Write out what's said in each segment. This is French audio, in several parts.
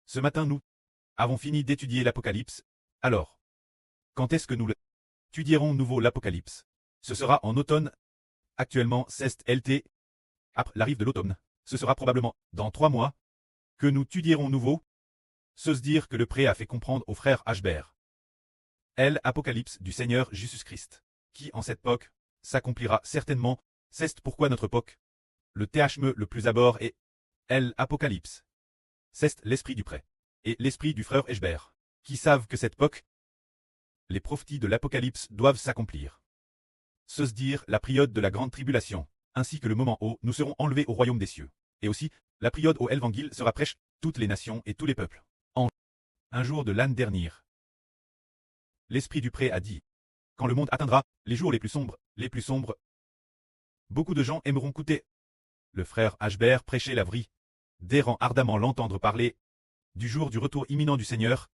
Ce matin nous avons fini d'étudier l'Apocalypse. Alors, quand est-ce que nous étudierons nouveau l'Apocalypse? Ce sera en automne. Actuellement, c'est LT. Après l'arrivée de l'automne, ce sera probablement dans 3 mois que nous étudierons nouveau. Se dire que le pré a fait comprendre aux frères Hbert l'Apocalypse du Seigneur Jésus-Christ, qui en cette époque s'accomplira certainement. C'est pourquoi notre époque, le THME le plus à bord est l'Apocalypse. C'est l'esprit du pré et l'esprit du frère Hbert, qui savent que cette époque, les prophéties de l'Apocalypse doivent s'accomplir. Se dire la période de la grande tribulation, ainsi que le moment où nous serons enlevés au royaume des cieux, et aussi la période où l'évangile sera prêché toutes les nations et tous les peuples. En un jour de l'année dernière, l'esprit du pré a dit, quand le monde atteindra les jours les plus sombres, beaucoup de gens aimeront écouter le frère Hbert prêcher la vraie, désirant ardemment l'entendre parler du jour du retour imminent du Seigneur.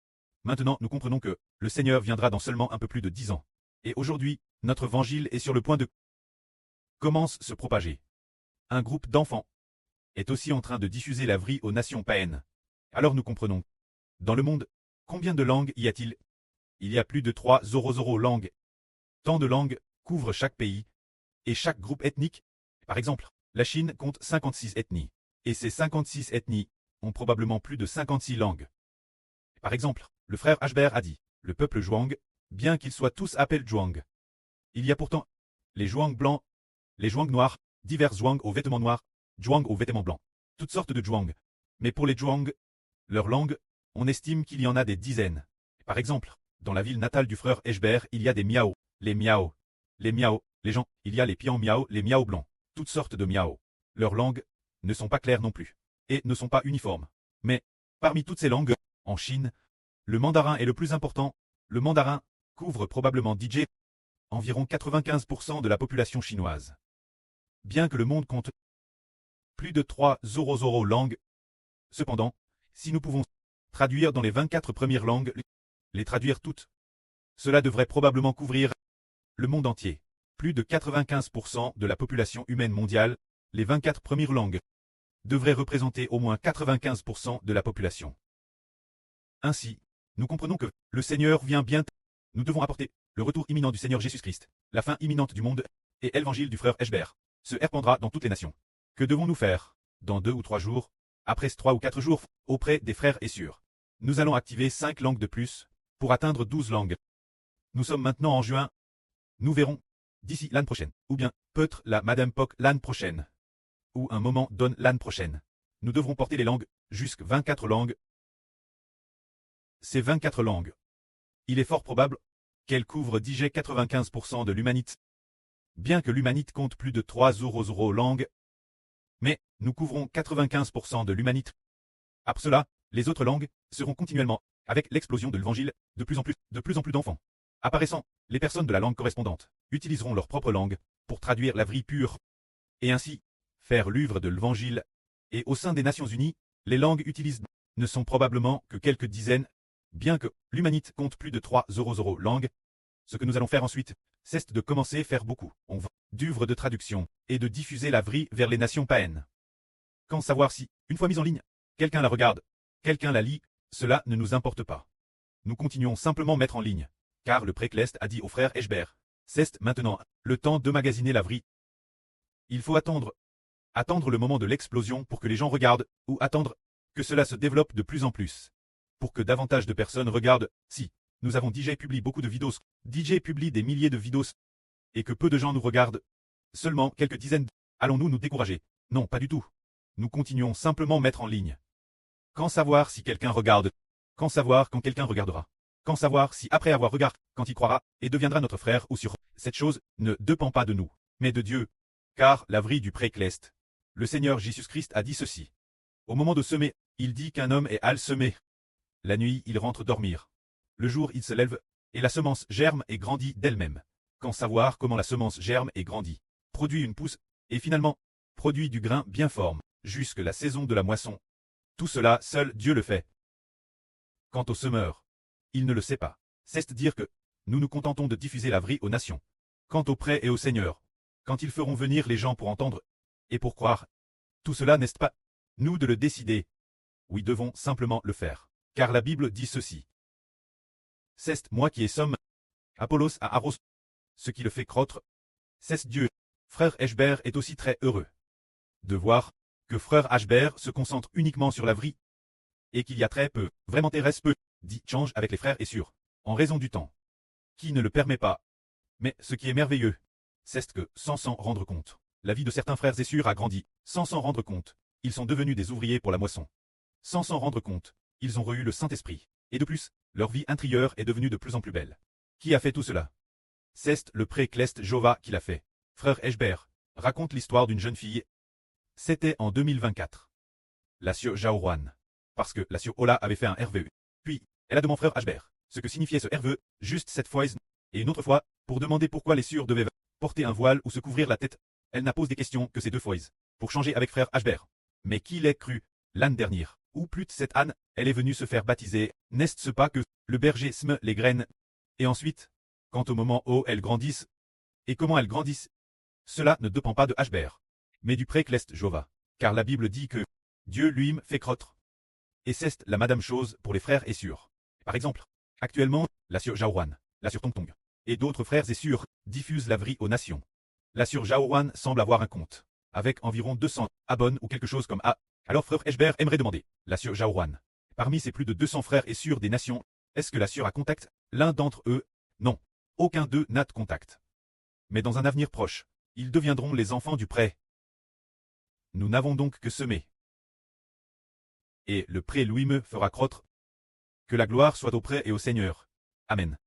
Maintenant nous comprenons que le Seigneur viendra dans seulement un peu plus de 10 ans. Et aujourd'hui, notre évangile est sur le point de commence se propager. Un groupe d'enfants est aussi en train de diffuser la vraie aux nations païennes. Alors nous comprenons. Dans le monde, combien de langues y a-t-il? Il y a plus de 300 langues. Tant de langues couvrent chaque pays et chaque groupe ethnique. Par exemple, la Chine compte 56 ethnies. Et ces 56 ethnies ont probablement plus de 56 langues. Par exemple, le frère Hbert a dit, le peuple Zhuang, bien qu'ils soient tous appelés Zhuang. Il y a pourtant les Zhuang blancs, les Zhuang noirs, divers Zhuang aux vêtements noirs, Zhuang aux vêtements blancs, toutes sortes de Zhuang. Mais pour les Zhuang, leur langue, on estime qu'il y en a des dizaines. Par exemple, dans la ville natale du frère Hbert, il y a des Miao, les Miao, les gens, il y a les Pian Miao, les Miao blancs, toutes sortes de Miao. Leurs langues ne sont pas claires non plus, et ne sont pas uniformes. Mais, parmi toutes ces langues, en Chine, le mandarin est le plus important. Le mandarin couvre probablement environ 95% de la population chinoise. Bien que le monde compte plus de 300 langues, cependant, si nous pouvons traduire dans les 24 premières langues, les traduire toutes, cela devrait probablement couvrir le monde entier. Plus de 95% de la population humaine mondiale, les 24 premières langues, devraient représenter au moins 95% de la population. Ainsi, nous comprenons que le Seigneur vient bientôt. Nous devons apporter le retour imminent du Seigneur Jésus-Christ, la fin imminente du monde, et l'évangile du frère Hbert se répandra dans toutes les nations. Que devons-nous faire dans 2 ou 3 jours, après 3 ou 4 jours, auprès des frères et sœurs? Nous allons activer 5 langues de plus, pour atteindre 12 langues. Nous sommes maintenant en juin. Nous verrons, d'ici l'année prochaine, ou bien, peut-être la Madame Poc l'année prochaine, ou un moment donne l'année prochaine. Nous devrons porter les langues, jusqu'à 24 langues. Ces 24 langues, il est fort probable qu'elles couvrent 95% de l'humanité. Bien que l'humanité compte plus de 300 langues, mais nous couvrons 95% de l'humanité. Après cela, les autres langues seront continuellement, avec l'explosion de l'évangile, de plus en plus d'enfants apparaissant. Les personnes de la langue correspondante utiliseront leur propre langue pour traduire la vraie pure, et ainsi faire l'œuvre de l'évangile. Et au sein des Nations Unies, les langues utilisées ne sont probablement que quelques dizaines. Bien que l'humanité compte plus de 300 langues, ce que nous allons faire ensuite, c'est de commencer à faire beaucoup d'œuvres de traduction et de diffuser la vraie vers les nations païennes. Quand savoir si, une fois mise en ligne, quelqu'un la regarde, quelqu'un la lit, cela ne nous importe pas. Nous continuons simplement à mettre en ligne, car le précleste a dit au frère Hbert, c'est maintenant le temps de magasiner la vraie. Il faut attendre le moment de l'explosion pour que les gens regardent, ou attendre que cela se développe de plus en plus. Pour que davantage de personnes regardent. Si nous avons DJ publie beaucoup de vidéos, DJ publie des milliers de vidéos, et que peu de gens nous regardent, seulement quelques dizaines, allons-nous nous décourager? Non, pas du tout. Nous continuons simplement à mettre en ligne. Quand savoir si quelqu'un regarde? Quand savoir quand quelqu'un regardera? Quand savoir si après avoir regardé, quand il croira, et deviendra notre frère ou sur cette chose ne dépend pas de nous, mais de Dieu. Car la vraie du précleste, le Seigneur Jésus-Christ a dit ceci. Au moment de semer, il dit qu'un homme est à semer. La nuit, il rentre dormir. Le jour, il se lève, et la semence germe et grandit d'elle-même. Quand savoir comment la semence germe et grandit, produit une pousse, et finalement, produit du grain bien forme, jusque la saison de la moisson. Tout cela, seul Dieu le fait. Quant au semeur, il ne le sait pas. C'est dire que nous nous contentons de diffuser la vraie aux nations. Quant au prêt et au Seigneur, quand ils feront venir les gens pour entendre, et pour croire, tout cela n'est pas nous de le décider. oui devons simplement le faire. Car la Bible dit ceci. C'est moi qui ai somme, Apollos à Arros, ce qui le fait croître. C'est Dieu. Frère Eschber est aussi très heureux de voir que frère Ashbert se concentre uniquement sur la vie et qu'il y a très peu, vraiment très peu, d'échanges avec les frères et sœurs, en raison du temps, qui ne le permet pas. Mais ce qui est merveilleux, c'est que, sans s'en rendre compte, la vie de certains frères et sœurs a grandi, sans s'en rendre compte, ils sont devenus des ouvriers pour la moisson. Sans s'en rendre compte, ils ont reçu le Saint-Esprit, et de plus, leur vie intérieure est devenue de plus en plus belle. Qui a fait tout cela? C'est le pré-Clest Jova qui l'a fait. Frère Eschber raconte l'histoire d'une jeune fille. C'était en 2024. La sœur Jaoruan. Parce que la sœur Ola avait fait un RVE. Puis, elle a demandé frère Ashbert ce que signifiait ce RVE, juste cette fois, et une autre fois, pour demander pourquoi les sœurs devaient porter un voile ou se couvrir la tête. Elle n'a posé des questions que ces deux fois, pour changer avec frère Ashbert. Mais qui l'ait cru? L'âne dernière, ou plus cette âne, elle est venue se faire baptiser, n'est-ce pas que le berger sème les graines? Et ensuite, quant au moment où elles grandissent, et comment elles grandissent, cela ne dépend pas de Ashbert, mais du pré-Clest Jova, car la Bible dit que Dieu lui-même fait croître. Et c'est la madame chose pour les frères et sœurs. Par exemple, actuellement, la sœur Jaoruan, la sœur Tongtong, et d'autres frères et sœurs diffusent la vie aux nations. La sœur Jaoruan semble avoir un compte, avec environ 200 abonnés ou quelque chose comme A. Alors frère Eschber aimerait demander, la sœur Jaoruan, parmi ces plus de 200 frères et sœurs des nations, est-ce que la sœur a contact l'un d'entre eux? Non. Aucun d'eux n'a de contact. Mais dans un avenir proche, ils deviendront les enfants du pré. Nous n'avons donc que semer. Et le pré lui-même fera croître. Que la gloire soit au pré et au Seigneur. Amen.